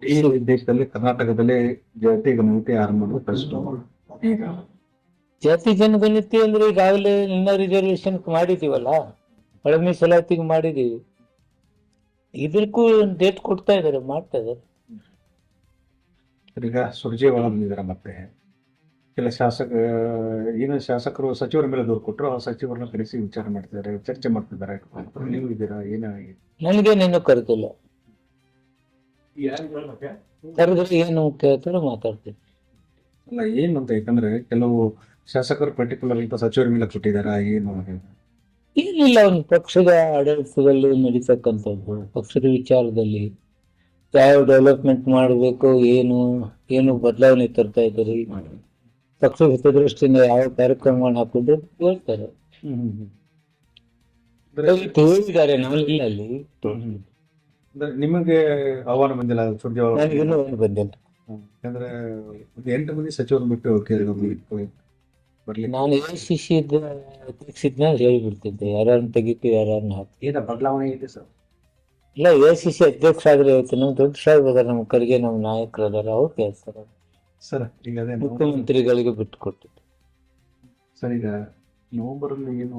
ಈ ದೇಶದಲ್ಲಿ ಕರ್ನಾಟಕದಲ್ಲಿ ಜಾತಿ ಗಣತಿ ಆರಂಭ ಫಸ್ಟ್. ಈಗ ಜಾತಿ ಜನಗಣತಿ ಅಂದ್ರೆ ಈಗಾಗಲೇ ಇನ್ನ ರಿಸರ್ವೇಶನ್ ಮಾಡಿದೀವಲ್ಲ, ಒಳ ಮೀಸಲಾತಿಗೆ ಮಾಡಿದೀವಿ. ಇದಕ್ಕೂ ಡೇಟ್ ಕೊಡ್ತಾ ಇದಾರೆ, ಮಾಡ್ತಾ ಇದಾರೆ. ಈಗ ಸುರ್ಜೇವಾಲ ಬಂದಿದ್ದಾರೆ ಮತ್ತೆ ಕೆಲ ಶಾಸಕರು ಸಚಿವರ ಮೇಲೆ ದೂರು ಕೊಟ್ಟರು. ಆ ಸಚಿವರನ್ನ ಕರೆಸಿ ವಿಚಾರ ಮಾಡ್ತಿದ್ದಾರೆ, ಚರ್ಚೆ ಮಾಡ್ತಿದ್ದಾರೆ. ನೀವು ಇದ್ದೀರಾ ಏನಾಗಿದೆ? ನನಗೇನೇನು ಕರೆದಿಲ್ಲ. ಕರೆದ್ರೆ ಏನು ಕೇಳ್ತಾರೆ ಮಾತಾಡ್ತೀನಿ. ಅಲ್ಲ ಏನು ಅಂತ, ಯಾಕಂದ್ರೆ ಕೆಲವು ಶಾಸಕರು ಪರ್ಟಿಕ್ಯುಲರ್ ಇಂತ ಸಚಿವರ ಮೇಲೆ ಕೊಟ್ಟಿದ್ದಾರೆ. ಏನು ಏನಿಲ್ಲ, ಒಂದು ಪಕ್ಷದ ಆಡಳಿತದಲ್ಲಿ ನಡೀತಕ್ಕಂಥದ್ದು, ಪಕ್ಷದ ವಿಚಾರದಲ್ಲಿ ಯಾವ ಡೆವಲಪ್ಮೆಂಟ್ ಮಾಡಬೇಕು, ಏನು ಬದಲಾವಣೆ ತರ್ತಾ ಇದ್ದಾರೆ, ಪಕ್ಷದ ಹಿತದೃಷ್ಟಿಯಿಂದ ಯಾವ ಕಾರ್ಯಕ್ರಮಗಳನ್ನ ಹಾಕಿದ್ರು ಹೇಳ್ತಾರೆ. ಹೇಳಿದ್ದಾರೆ, ನಾನಿಲ್ಲ ಅಲ್ಲಿ. ನಿಮಗೆ ಆಹ್ವಾನ ಬಂದಿಲ್ಲ ಸುರ್ಜೇವಾಲ? ನನಗಿನ್ನೂ ಬಂದಿಲ್ಲ. ಯಾಕಂದ್ರೆ 8 ಮಂದಿ ಸಚಿವರು ಬಿಟ್ಟು ಬರ್ಲಿ. ನಾನು AICC ಅಧ್ಯಕ್ಷನ ಹೇಳಿಬಿಡ್ತಿದ್ದೆ, ಯಾರನ್ನ ತೆಗಿತು ಯಾರನ್ನ ಹಾಕಿ. ಏನ ಬದಲಾವಣೆ ಇದೆ ಸರ್? ಇಲ್ಲ, AICC ಅಧ್ಯಕ್ಷ ಆದ್ರೆ ಆಯ್ತು. ನಮ್ ದೊಡ್ಡ ಸಾಹೇಬ್ ಅದಾರ, ನಮ್ಮ ಕಡೆಗೆ ನಮ್ಮ ನಾಯಕರು ಅದಾರ, ಅವ್ರು ಕೇಳ್ತಾರ. ಸರ್ ಈಗ ಅದೇ ಮುಖ್ಯಮಂತ್ರಿಗಳಿಗೆ ಬಿಟ್ಟು ಕೊಟ್ಟಿದ್ದು. ಸರ್ ಈಗ ನವೆಂಬರ್ ಅಲ್ಲಿ ಏನು